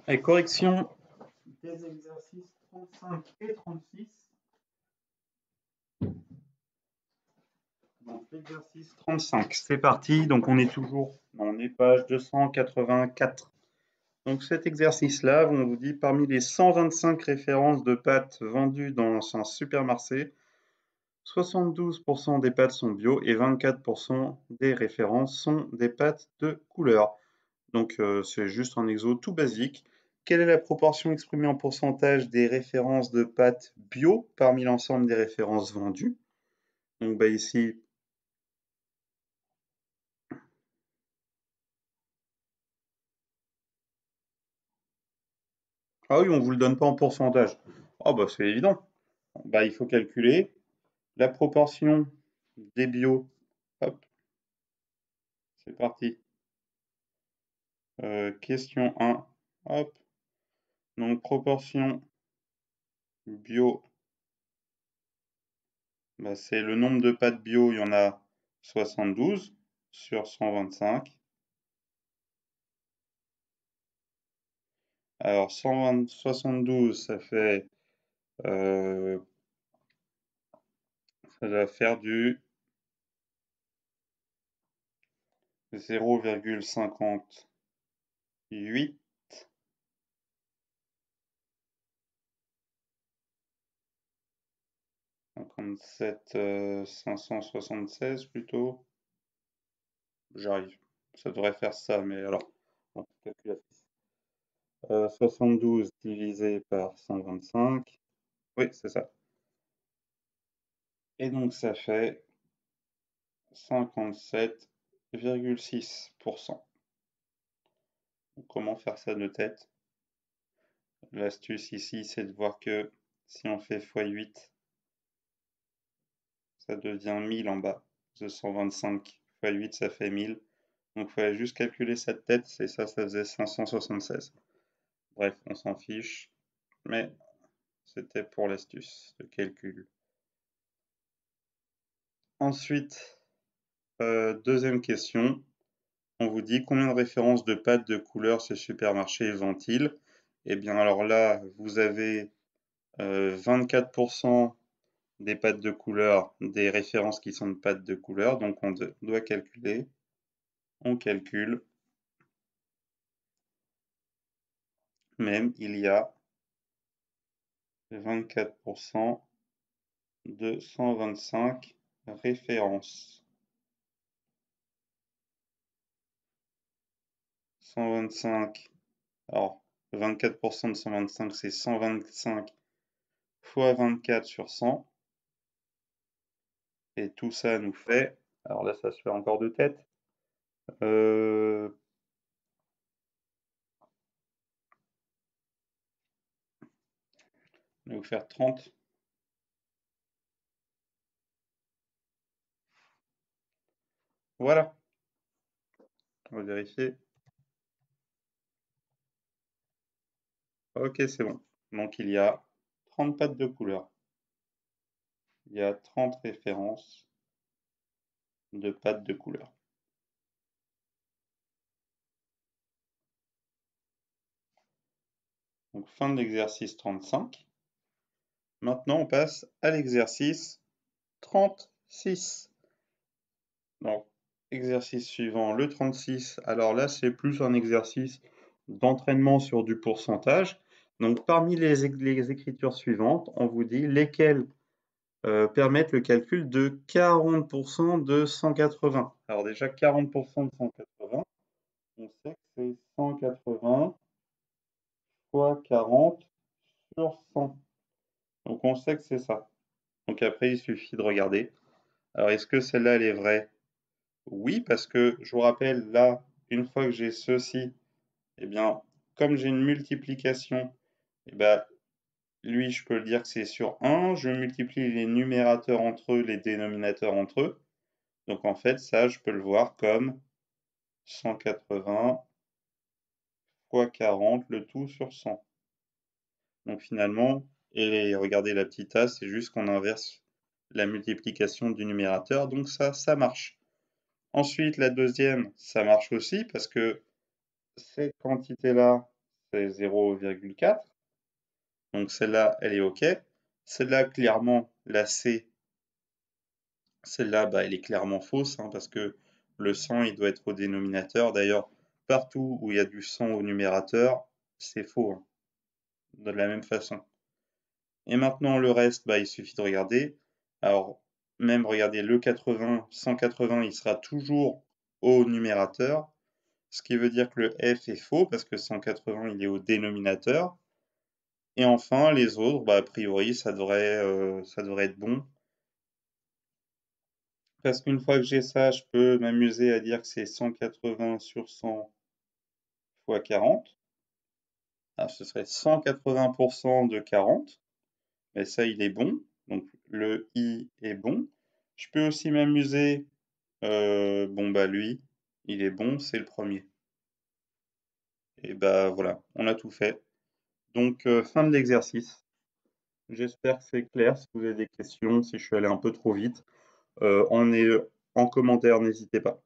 Et correction des exercices 35 et 36. Donc l'exercice 35, c'est parti. Donc on est toujours, on est page 284. Donc cet exercice-là, on vous dit parmi les 125 références de pâtes vendues dans un supermarché, 72% des pâtes sont bio et 24% des références sont des pâtes de couleur. Donc c'est juste un exo tout basique. Quelle est la proportion exprimée en pourcentage des références de pâtes bio parmi l'ensemble des références vendues? Donc ici, ah oui, on ne vous le donne pas en pourcentage. Ah c'est évident. Il faut calculer la proportion des bio. Hop, c'est parti. Question 1. Hop. Donc proportion bio, c'est le nombre de pâtes bio, il y en a 72 sur 125. Alors 72, ça va faire du 0,58, 57, 576 plutôt. J'arrive. Ça devrait faire ça, mais alors, bon, calculatrice. 72 divisé par 125. Oui, c'est ça. Et donc ça fait 57,6%. Comment faire ça de tête? L'astuce ici, c'est de voir que si on fait x8, ça devient 1000 en bas. 225 x 8, ça fait 1000. Donc il fallait juste calculer cette tête, et ça faisait 576. Bref, on s'en fiche, mais c'était pour l'astuce de calcul. Ensuite, deuxième question. On vous dit combien de références de pâtes de couleur ce supermarché vend-il? Eh bien alors là, vous avez 24% des pâtes de couleur, des références qui sont de pâtes de couleur, donc on doit calculer. On calcule. Même il y a 24% de 125 références. 125, alors 24% de 125, c'est 125 fois 24 sur 100. Et tout ça nous fait, alors là ça se fait encore de tête, on va vous faire 30. Voilà, on va vérifier. Ok, c'est bon. Donc il y a 30 pâtes de couleur. Il y a 30 références de pâtes de couleur. Donc fin de l'exercice 35. Maintenant on passe à l'exercice 36. Donc exercice suivant, le 36. Alors là c'est plus un exercice d'entraînement sur du pourcentage. Donc parmi les écritures suivantes, on vous dit lesquelles permettent le calcul de 40% de 180. Alors déjà 40% de 180, on sait que c'est 180 fois 40 sur 100. Donc on sait que c'est ça. Donc après il suffit de regarder. Alors est-ce que celle-là elle est vraie? Oui, parce que je vous rappelle là, une fois que j'ai ceci, eh bien comme j'ai une multiplication, eh bien, lui je peux le dire que c'est sur 1, je multiplie les numérateurs entre eux, les dénominateurs entre eux. Donc en fait, ça, je peux le voir comme 180 fois 40, le tout sur 100. Donc finalement, et regardez la petite a, c'est juste qu'on inverse la multiplication du numérateur, donc ça marche. Ensuite, la deuxième, ça marche aussi parce que cette quantité-là, c'est 0,4. Donc celle-là, elle est OK. Celle-là, clairement, la C, celle-là, bah, elle est clairement fausse, hein, parce que le 100, il doit être au dénominateur. D'ailleurs, partout où il y a du 100 au numérateur, c'est faux, hein, de la même façon. Et maintenant, le reste, bah, il suffit de regarder. Alors, même regardez, le 80, 180, il sera toujours au numérateur, ce qui veut dire que le F est faux, parce que 180, il est au dénominateur. Et enfin, les autres, bah, a priori, ça devrait être bon. Parce qu'une fois que j'ai ça, je peux m'amuser à dire que c'est 180 sur 100 fois 40. Alors, ce serait 180% de 40. Mais ça, il est bon. Donc, le I est bon. Je peux aussi m'amuser. Bon, bah, lui, il est bon, c'est le premier. Et bah, voilà, on a tout fait. Donc, fin de l'exercice. J'espère que c'est clair. Si vous avez des questions, si je suis allé un peu trop vite, en commentaire, n'hésitez pas.